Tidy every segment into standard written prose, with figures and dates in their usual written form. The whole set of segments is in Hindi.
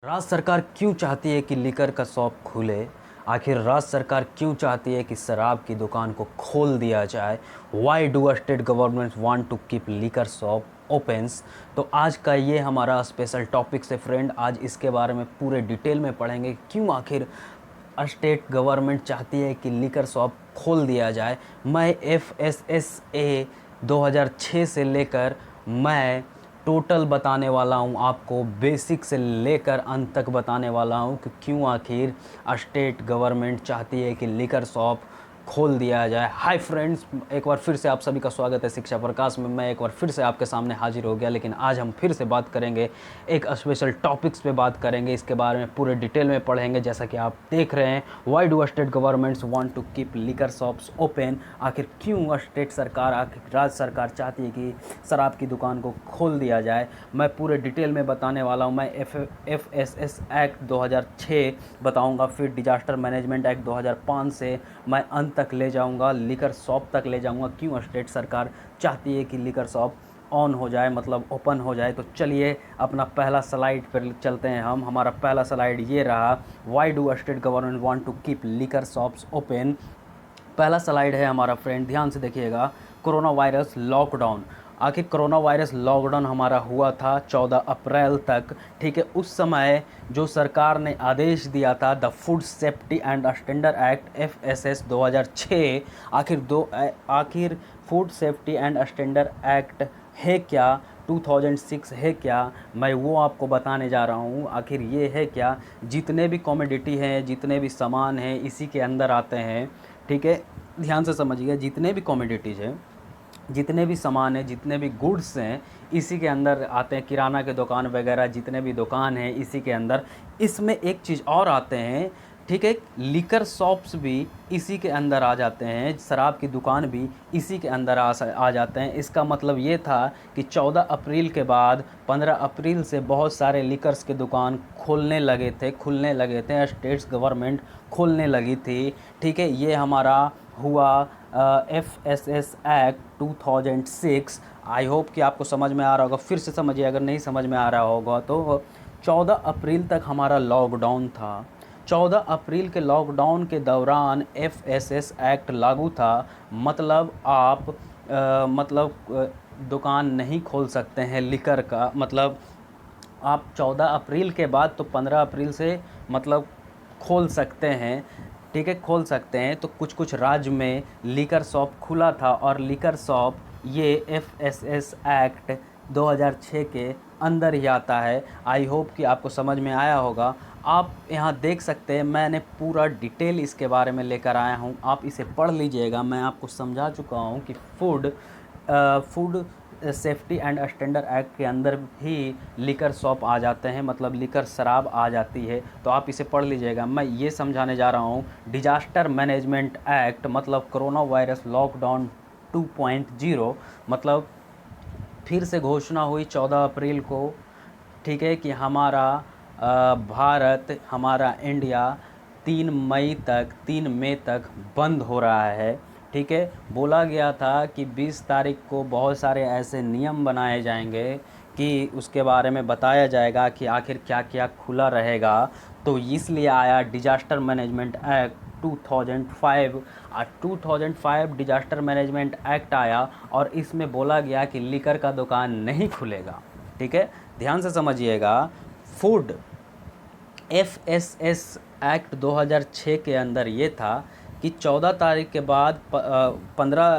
राज्य सरकार क्यों चाहती है कि लिकर का शॉप खुले? आखिर राज्य सरकार क्यों चाहती है कि शराब की दुकान को खोल दिया जाए? Why do state government want to keep liquor shop opens? तो आज का ये हमारा स्पेशल टॉपिक से फ्रेंड, आज इसके बारे में पूरे डिटेल में पढ़ेंगे क्यों आखिर स्टेट गवर्नमेंट चाहती है कि लिकर शॉप खोल दिया जाए। मैं FSSA 2006 से लेकर मैं टोटल बताने वाला हूँ आपको, बेसिक से लेकर अंत तक बताने वाला हूँ कि क्यों आखिर स्टेट गवर्नमेंट चाहती है कि लिकर शॉप खोल दिया जाए। हाय फ्रेंड्स, एक बार फिर से आप सभी का स्वागत है शिक्षा प्रकाश में। मैं एक बार फिर से आपके सामने हाजिर हो गया, लेकिन आज हम फिर से बात करेंगे, एक स्पेशल टॉपिक्स पे बात करेंगे, इसके बारे में पूरे डिटेल में पढ़ेंगे। जैसा कि आप देख रहे हैं, why do state governments want to keep liquor shops open? आखिर क्यों स्टेट सरकार, आखिर राज्य सरकार चाहती है कि शराब की दुकान को खोल दिया जाए, मैं पूरे डिटेल में बताने वाला हूँ। मैं FSS एक्ट 2006 बताऊँगा, फिर डिजास्टर मैनेजमेंट एक्ट 2005 से मैं अंत तक ले जाऊंगा, लिकर शॉप तक ले जाऊंगा, क्यों स्टेट सरकार चाहती है कि लिकर शॉप ऑन हो जाए, मतलब ओपन हो जाए। तो चलिए अपना पहला स्लाइड पर चलते हैं हम। हमारा पहला स्लाइड ये रहा, why do state government want to keep liquor shops open. पहला स्लाइड है हमारा फ्रेंड, ध्यान से देखिएगा। Corona virus lockdown. आखिर कोरोना वायरस लॉकडाउन हमारा हुआ था 14 अप्रैल तक, ठीक है। उस समय जो सरकार ने आदेश दिया था, the food safety and standard act FSS 2006, आखिर food safety and standard act है क्या, 2006 है क्या, मैं वो आपको बताने जा रहा हूँ। आखिर ये है क्या, जितने भी कमोडिटी हैं, जितने भी सामान हैं, इसी के अंदर आते हैं, ठीक है। ध्यान से समझिए, जितने भी कमोडिटीज़ हैं, जितने भी सामान हैं, जितने भी गुड्स हैं, इसी के अंदर आते हैं। किराना के दुकान वगैरह जितने भी दुकान हैं, इसी के अंदर। इसमें एक चीज़ और आते हैं, ठीक है, लिकर शॉप्स भी इसी के अंदर आ जाते हैं, शराब की दुकान भी इसी के अंदर आ जाते हैं। इसका मतलब ये था कि 14 अप्रैल के बाद 15 अप्रैल से बहुत सारे लिकर्स के दुकान खुलने लगे थे, स्टेट्स गवर्नमेंट खोलने लगी थी, ठीक है। ये हमारा हुआ FSS एक्ट 2006। आई होप कि आपको समझ में आ रहा होगा, फिर से समझिए अगर नहीं समझ में आ रहा होगा तो। 14 अप्रैल तक हमारा लॉकडाउन था। 14 अप्रैल के लॉकडाउन के दौरान FSS एक्ट लागू था, मतलब आप दुकान नहीं खोल सकते हैं लिकर का। मतलब आप 14 अप्रैल के बाद तो 15 अप्रैल से मतलब खोल सकते हैं, ठीक है, खोल सकते हैं। तो कुछ कुछ राज्य में लिकर शॉप खुला था, और लिकर शॉप ये FSS एक्ट 2006 के अंदर ही आता है। आई होप कि आपको समझ में आया होगा। आप यहाँ देख सकते हैं, मैंने पूरा डिटेल इसके बारे में लेकर आया हूँ, आप इसे पढ़ लीजिएगा। मैं आपको समझा चुका हूँ कि food safety and standard act के अंदर ही लिकर शॉप आ जाते हैं, मतलब लिकर शराब आ जाती है। तो आप इसे पढ़ लीजिएगा। मैं ये समझाने जा रहा हूँ, डिजास्टर मैनेजमेंट एक्ट मतलब कोरोना वायरस लॉकडाउन 2.0, मतलब फिर से घोषणा हुई 14 अप्रैल को, ठीक है, कि हमारा भारत, हमारा इंडिया 3 मई तक बंद हो रहा है, ठीक है। बोला गया था कि 20 तारीख को बहुत सारे ऐसे नियम बनाए जाएंगे कि उसके बारे में बताया जाएगा कि आखिर क्या क्या खुला रहेगा। तो इसलिए आया disaster management act 2005। 2005 disaster management act आया, और इसमें बोला गया कि लिकर का दुकान नहीं खुलेगा, ठीक है। ध्यान से समझिएगा। फूड FSS एक्ट 2006 के अंदर ये था कि 14 तारीख के बाद 15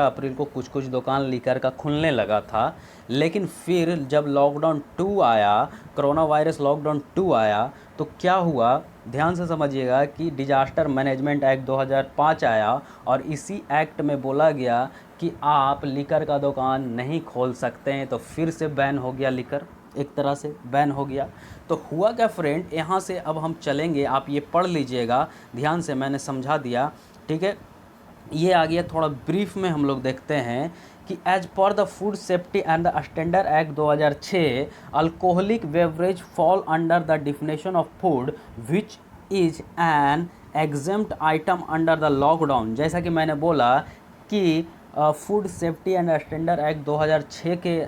अप्रैल को कुछ कुछ दुकान लिकर का खुलने लगा था। लेकिन फिर जब लॉकडाउन 2 आया, कोरोना वायरस लॉकडाउन 2 आया, तो क्या हुआ, ध्यान से समझिएगा कि डिजास्टर मैनेजमेंट एक्ट 2005 आया, और इसी एक्ट में बोला गया कि आप लिकर का दुकान नहीं खोल सकते हैं। तो फिर से बैन हो गया, लिकर एक तरह से बैन हो गया। तो हुआ क्या फ्रेंड, यहाँ से अब हम चलेंगे, आप ये पढ़ लीजिएगा ध्यान से, मैंने समझा दिया, ठीक है। ये आ गया, थोड़ा ब्रीफ में हम लोग देखते हैं कि as per the food safety and the standard act 2006, alcoholic beverage fall under the definition of food which is an exempt item under the lockdown. जैसा कि मैंने बोला कि food safety and standard act 2006 के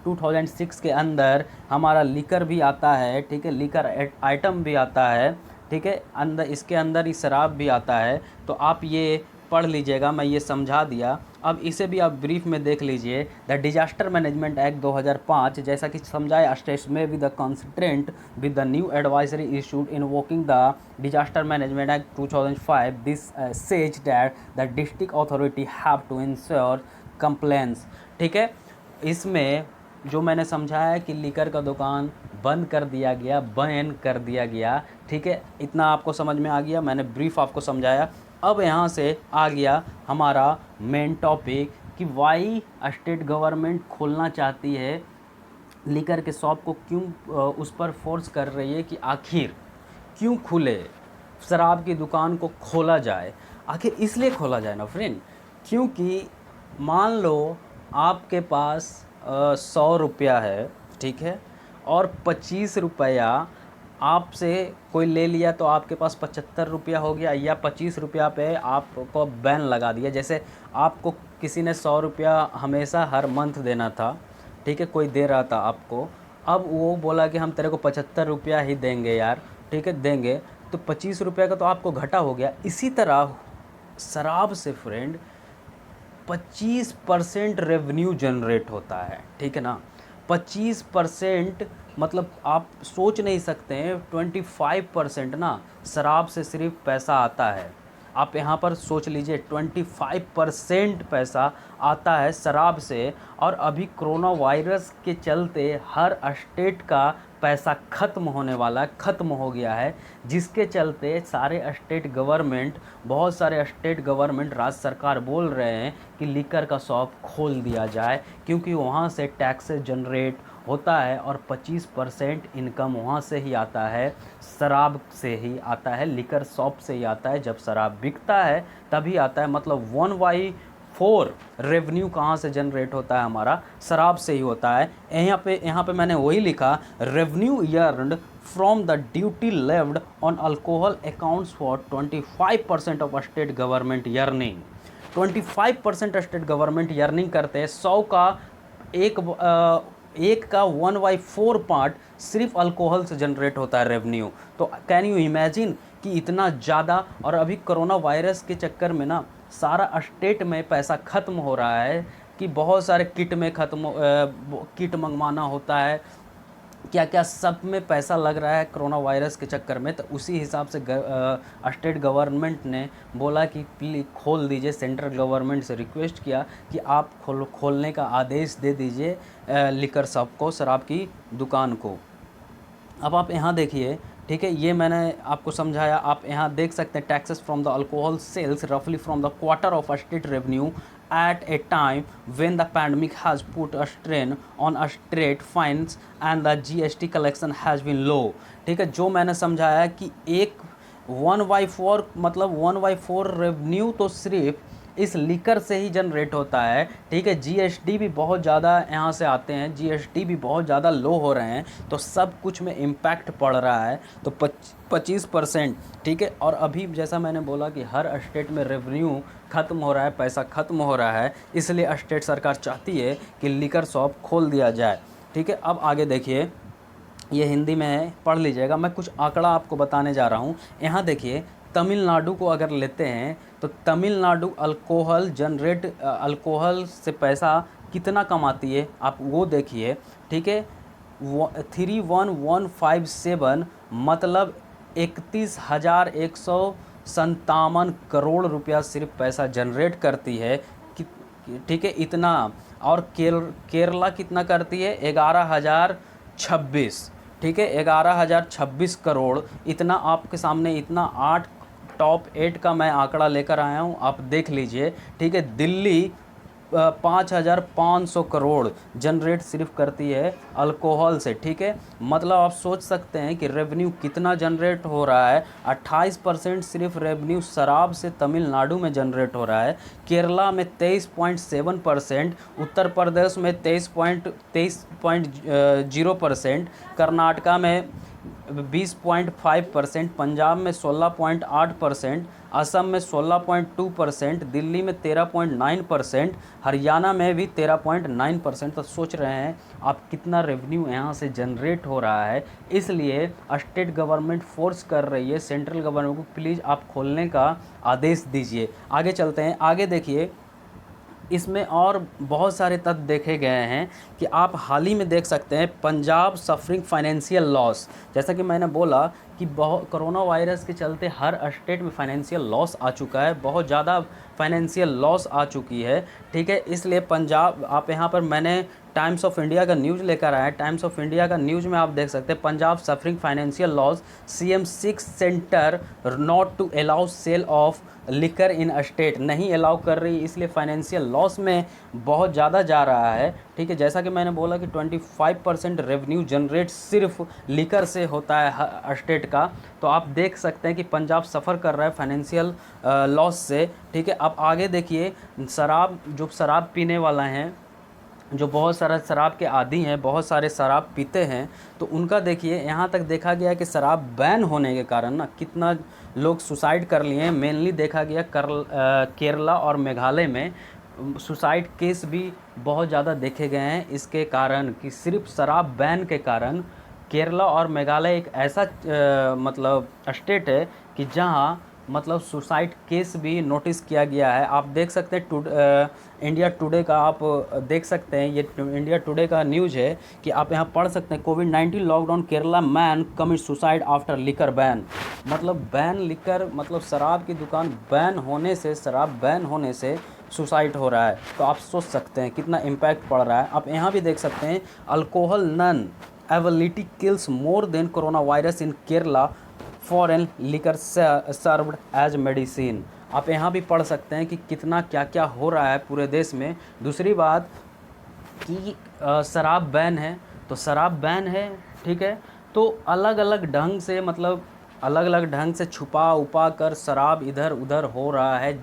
2006 के अंदर हमारा लीकर भी आता है, ठीक है, लीकर आइटम भी आता है, ठीक है, अंदर इसके अंदर ही शराब भी आता है। तो आप ये पढ़ लीजिएगा, मैं ये समझा दिया। अब इसे भी आप ब्रीफ में देख लीजिए। द डिजास्टर मैनेजमेंट एक्ट 2005 जैसा कि समझाया, स्टेट्स में with the consistent with the new advisory issued invoking the disaster management act 2005 this says that the district authority have to ensure complaints, ठीक है। इसमें जो मैंने समझाया कि लीकर का दुकान बंद कर दिया गया, बैन कर दिया गया, ठीक है, इतना आपको समझ में आ गया, मैंने ब्रीफ आपको समझाया। अब यहाँ से आ गया हमारा मेन टॉपिक कि वाई स्टेट गवर्नमेंट खोलना चाहती है लीकर के शॉप को, क्यों उस पर फोर्स कर रही है कि आखिर क्यों खुले, शराब की दुकान को खोला जाए। आखिर इसलिए खोला जाए ना फ्रेंड, क्योंकि मान लो आपके पास 100 रुपया है, ठीक है, और 25 रुपया आपसे कोई ले लिया तो आपके पास 75 रुपया हो गया, या 25 रुपया पे आपको बैन लगा दिया। जैसे आपको किसी ने 100 रुपया हमेशा हर मंथ देना था, ठीक है, कोई दे रहा था आपको, अब वो बोला कि हम तेरे को 75 रुपया ही देंगे यार, ठीक है, देंगे, तो 25 रुपया का तो आपको घाटा हो गया। इसी तरह शराब से फ्रेंड 25% रेवेन्यू जनरेट होता है, ठीक है ना। 25% मतलब आप सोच नहीं सकते हैं, 25% ना शराब से सिर्फ पैसा आता है। आप यहाँ पर सोच लीजिए 25% पैसा आता है शराब से। और अभी कोरोना वायरस के चलते हर स्टेट का पैसा ख़त्म होने वाला है, ख़त्म हो गया है, जिसके चलते सारे स्टेट गवर्नमेंट, बहुत सारे स्टेट गवर्नमेंट, राज्य सरकार बोल रहे हैं कि लीकर का शॉप खोल दिया जाए, क्योंकि वहाँ से टैक्सेस जनरेट होता है और 25% इनकम वहाँ से ही आता है, शराब से ही आता है, लीकर शॉप से ही आता है। जब शराब बिकता है तभी आता है, मतलब 1/4 रेवेन्यू कहाँ से जनरेट होता है, हमारा शराब से ही होता है। यहाँ पे मैंने वही लिखा, revenue earned from the duty levied on alcohol accounts for 25% of state government earning. 25% state government earning करते हैं। 100 का एक का 1/4 पार्ट सिर्फ अल्कोहल से जनरेट होता है रेवेन्यू। तो कैन यू इमेजिन कि इतना ज़्यादा। और अभी कोरोना वायरस के चक्कर में ना सारा स्टेट में पैसा ख़त्म हो रहा है कि बहुत सारे किट में किट मंगवाना होता है, क्या क्या सब में पैसा लग रहा है कोरोना वायरस के चक्कर में। तो उसी हिसाब से स्टेट गवर्नमेंट ने बोला कि प्लीज खोल दीजिए, सेंट्रल गवर्नमेंट से रिक्वेस्ट किया कि आप खोलने का आदेश दे दीजिए लिकर शॉप को, शराब की दुकान को। अब आप यहाँ देखिए, ठीक है, ये मैंने आपको समझाया। आप यहाँ देख सकते हैं, taxes from the alcohol sales रफली from the quarter of state revenue at a time when the pandemic has put a strain on a state finance and the GST collection has been low। ठीक है, जो मैंने समझाया कि 1/4 मतलब 1/4 रेवेन्यू तो सिर्फ इस लीकर से ही जनरेट होता है, ठीक है। जीएसटी भी बहुत ज़्यादा यहाँ से आते हैं, जीएसटी भी बहुत ज़्यादा लो हो रहे हैं, तो सब कुछ में इम्पैक्ट पड़ रहा है। तो 25%, ठीक है। और अभी जैसा मैंने बोला कि हर स्टेट में रेवेन्यू ख़त्म हो रहा है, पैसा ख़त्म हो रहा है, इसलिए स्टेट सरकार चाहती है कि लीकर शॉप खोल दिया जाए, ठीक है। अब आगे देखिए, ये हिंदी में है, पढ़ लीजिएगा। मैं कुछ आंकड़ा आपको बताने जा रहा हूँ। यहाँ देखिए, तमिलनाडु को अगर लेते हैं तो तमिलनाडु अल्कोहल से पैसा कितना कमाती है, आप वो देखिए, ठीक है। 31,157 मतलब 31,157 करोड़ रुपया सिर्फ पैसा जनरेट करती है, ठीक है, इतना। और केरला कितना करती है, 11,026, ठीक है, 11,026 करोड़। इतना आपके सामने, इतना 8 टॉप 8 का मैं आंकड़ा लेकर आया हूँ, आप देख लीजिए, ठीक है। दिल्ली 5,500 करोड़ जनरेट सिर्फ करती है अल्कोहल से, ठीक है। मतलब आप सोच सकते हैं कि रेवेन्यू कितना जनरेट हो रहा है। 28% सिर्फ रेवेन्यू शराब से तमिलनाडु में जनरेट हो रहा है। केरला में 23.7%, उत्तर प्रदेश में 23.0%, कर्नाटका में 20.5%, पंजाब में 16.8%, असम में 16.2%, दिल्ली में 13.9%, हरियाणा में भी 13.9%। तो सोच रहे हैं आप कितना रेवेन्यू यहाँ से जनरेट हो रहा है। इसलिए स्टेट गवर्नमेंट फोर्स कर रही है सेंट्रल गवर्नमेंट को, प्लीज़ आप खोलने का आदेश दीजिए। आगे चलते हैं, आगे देखिए इसमें और बहुत सारे तथ्य देखे गए हैं कि आप हाल ही में देख सकते हैं पंजाब सफरिंग फाइनेंशियल लॉस। जैसा कि मैंने बोला कि बहुत कोरोना वायरस के चलते हर स्टेट में फाइनेंशियल लॉस आ चुका है, बहुत ज़्यादा फाइनेंशियल लॉस आ चुकी है, ठीक है। इसलिए पंजाब, आप यहाँ पर मैंने टाइम्स ऑफ इंडिया का न्यूज़ लेकर आया है। टाइम्स ऑफ इंडिया का न्यूज़ में आप देख सकते हैं Punjab suffering financial loss, CM 6 centre not to allow sale of liquor in state, नहीं अलाउ कर रही, इसलिए फाइनेंशियल लॉस में बहुत ज़्यादा जा रहा है, ठीक है। जैसा कि मैंने बोला कि 25% रेवेन्यू जनरेट सिर्फ लिकर से होता है स्टेट का, तो आप देख सकते हैं कि पंजाब सफ़र कर रहा है फाइनेंशियल लॉस से, ठीक है। अब आगे देखिए शराब, जो शराब पीने वाला हैं, जो बहुत सारा शराब के आदी हैं, बहुत सारे शराब पीते हैं, तो उनका देखिए यहाँ तक देखा गया कि शराब बैन होने के कारण ना कितना लोग सुसाइड कर लिए हैं। मेनली देखा गया केरला और मेघालय में सुसाइड केस भी बहुत ज़्यादा देखे गए हैं इसके कारण, कि सिर्फ शराब बैन के कारण। केरला और मेघालय एक ऐसा मतलब स्टेट है कि जहाँ मतलब सुसाइड केस भी नोटिस किया गया है। आप देख सकते हैं इंडिया टुडे का, आप देख सकते हैं, ये इंडिया टुडे का न्यूज़ है कि आप यहाँ पढ़ सकते हैं कोविड-19 lockdown Kerala man commit suicide after liquor ban. मतलब बैन लिकर, मतलब शराब की दुकान बैन होने से, शराब बैन होने से सुसाइड हो रहा है। तो आप सोच सकते हैं कितना इम्पैक्ट पड़ रहा है। आप यहाँ भी देख सकते हैं alcohol non availability kills more than corona virus in Kerala, foreign liquor served as medicine. आप यहाँ भी पढ़ सकते हैं कि कितना क्या क्या हो रहा है पूरे देश में। दूसरी बात कि शराब बैन है, तो शराब बैन है, ठीक है, तो अलग अलग ढंग से, मतलब अलग अलग ढंग से छुपा उपा कर शराब इधर उधर हो रहा है,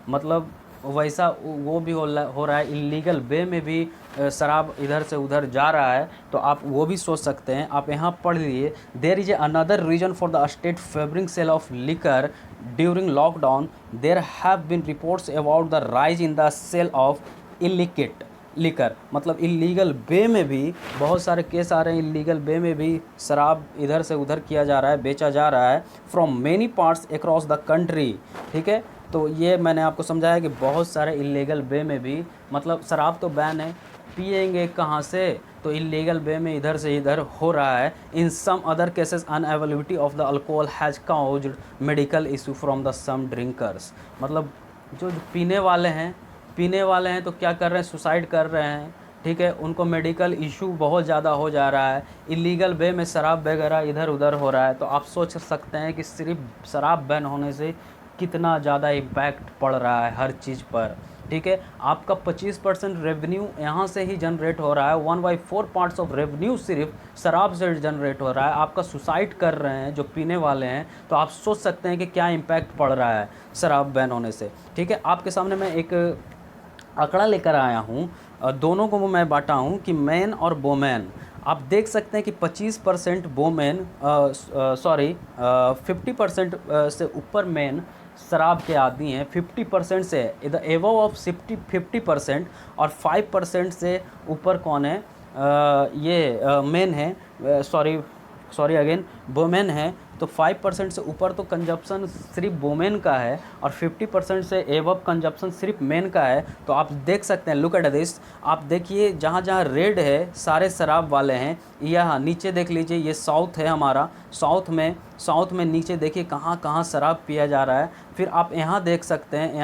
मतलब वैसा वो भी हो रहा है। इलीगल वे में भी शराब इधर से उधर जा रहा है, तो आप वो भी सोच सकते हैं। आप यहाँ पढ़ लीजिए, there is another reason for the state favouring sale of liquor during lockdown, there have been reports about the rise in the sale of illicit liquor. मतलब इलीगल वे में भी बहुत सारे केस आ रहे हैं, इलीगल वे में भी शराब इधर से उधर किया जा रहा है, बेचा जा रहा है from many parts across the country, ठीक है। तो ये मैंने आपको समझाया कि बहुत सारे इलीगल वे में भी, मतलब शराब तो बैन है, पिएंगे कहाँ से, तो इलीगल वे में इधर से इधर हो रहा है। In some other cases unavailability of the alcohol has caused medical issue from the some drinkers. मतलब जो पीने वाले हैं तो क्या कर रहे हैं, सुसाइड कर रहे हैं, ठीक है। उनको मेडिकल इशू बहुत ज़्यादा हो जा रहा है, इलीगल वे में शराब वगैरह इधर उधर हो रहा है। तो आप सोच सकते हैं कि सिर्फ शराब बैन होने से कितना ज़्यादा इम्पैक्ट पड़ रहा है हर चीज़ पर, ठीक है। आपका 25% रेवेन्यू यहाँ से ही जनरेट हो रहा है, 1/4 पार्ट्स ऑफ रेवेन्यू सिर्फ शराब से जनरेट हो रहा है। आपका सुसाइड कर रहे हैं जो पीने वाले हैं, तो आप सोच सकते हैं कि क्या इम्पैक्ट पड़ रहा है शराब बैन होने से, ठीक है। आपके सामने मैं एक आंकड़ा लेकर आया हूँ, दोनों को मैं बांटा हूँ कि मैन और वोमेन। आप देख सकते हैं कि 25% वोमेन, 50% से ऊपर मैन शराब के आदी हैं, 50% से द एबव ऑफ 50%, और 5% से ऊपर कौन है, ये मेन है, सॉरी अगेन वोमेन है। तो 5% से ऊपर तो कंजप्शन सिर्फ वोमेन का है, और 50% से एबव कंजप्शन सिर्फ मेन का है। तो आप देख सकते हैं, लुक एट दिस, आप देखिए जहाँ जहाँ रेड है सारे शराब वाले हैं। यहाँ नीचे देख लीजिए, ये साउथ है हमारा, साउथ में नीचे देखिए कहाँ कहाँ शराब पिया जा रहा है। फिर आप यहाँ देख सकते हैं,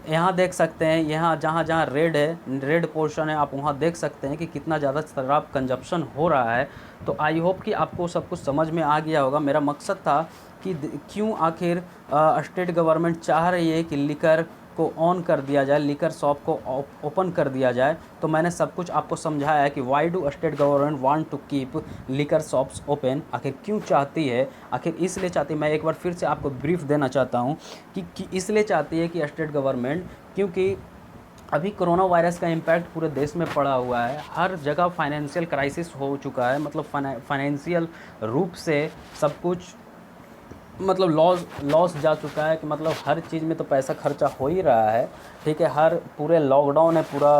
यहाँ देख सकते हैं, यहाँ जहाँ जहाँ रेड है, रेड पोर्शन है, आप वहाँ देख सकते हैं कि कितना ज़्यादा शराब कंजप्शन हो रहा है। तो आई होप कि आपको सब कुछ समझ में आ गया होगा। मेरा मकसद था कि क्यों आखिर स्टेट गवर्नमेंट चाह रही है कि लिकर को ऑन कर दिया जाए, लिकर शॉप को ओपन कर दिया जाए। तो मैंने सब कुछ आपको समझाया है कि why do state government want to keep liquor shops open, आखिर क्यों चाहती है। आखिर इसलिए चाहती है, मैं एक बार फिर से आपको ब्रीफ देना चाहता हूँ कि इसलिए चाहती है कि स्टेट गवर्नमेंट, क्योंकि अभी कोरोना वायरस का इम्पैक्ट पूरे देश में पड़ा हुआ है, हर जगह फाइनेंशियल क्राइसिस हो चुका है, मतलब फाइनेंशियल रूप से सब कुछ मतलब लॉस जा चुका है कि मतलब हर चीज़ में तो पैसा खर्चा हो ही रहा है, ठीक है। हर पूरे लॉकडाउन है, पूरा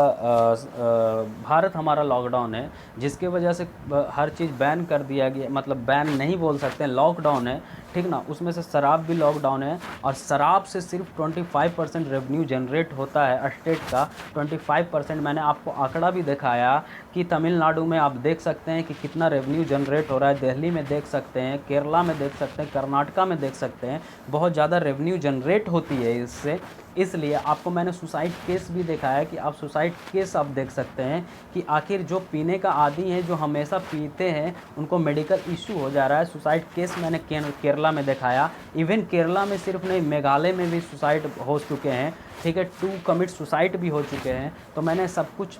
भारत हमारा लॉकडाउन है, जिसकी वजह से हर चीज़ बैन कर दिया गया, मतलब बैन नहीं बोल सकते, लॉकडाउन है, ठीक ना। उसमें से शराब भी लॉकडाउन है, और शराब से सिर्फ 25% रेवेन्यू जनरेट होता है स्टेट का। 25% मैंने आपको आंकड़ा भी दिखाया कि तमिलनाडु में आप देख सकते हैं कि कितना रेवेन्यू जनरेट हो रहा है, दिल्ली में देख सकते हैं, केरला में देख सकते हैं, कर्नाटका में देख सकते हैं, बहुत ज़्यादा रेवेन्यू जनरेट होती है इससे। इसलिए आपको मैंने सुसाइड केस भी दिखाया कि आप सुसाइड केस आप देख सकते हैं कि आखिर जो पीने का आदी है, जो हमेशा पीते हैं, उनको मेडिकल इशू हो जा रहा है। सुसाइड केस मैंने केरला में दिखाया। इवन केरला में सिर्फ नहीं, मेघालय में भी सुसाइड हो चुके हैं, ठीक है, 2 कमिट सुसाइड भी हो चुके हैं। तो मैंने सब कुछ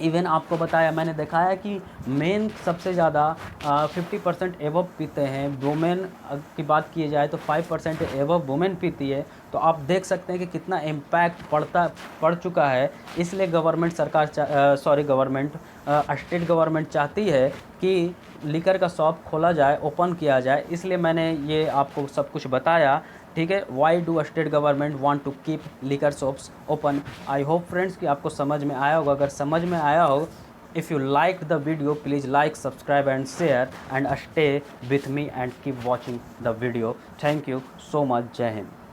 इवन आपको बताया, मैंने दिखाया कि मेन सबसे ज़्यादा 50% एवब पीते हैं, वुमेन की बात की जाए तो 5% एवब वुमेन पीती है। तो आप देख सकते हैं कि कितना इम्पैक्ट पड़ चुका है। इसलिए गवर्नमेंट स्टेट गवर्नमेंट चाहती है कि लिकर का शॉप खोला जाए, ओपन किया जाए। इसलिए मैंने ये आपको सब कुछ बताया, ठीक है। Why do state government want to keep liquor shops open. I hope friends कि आपको समझ में आया होगा। अगर समझ में आया हो, if you like the video, please like, subscribe and share and stay with me and keep watching the video. Thank you so much. जय हिंद।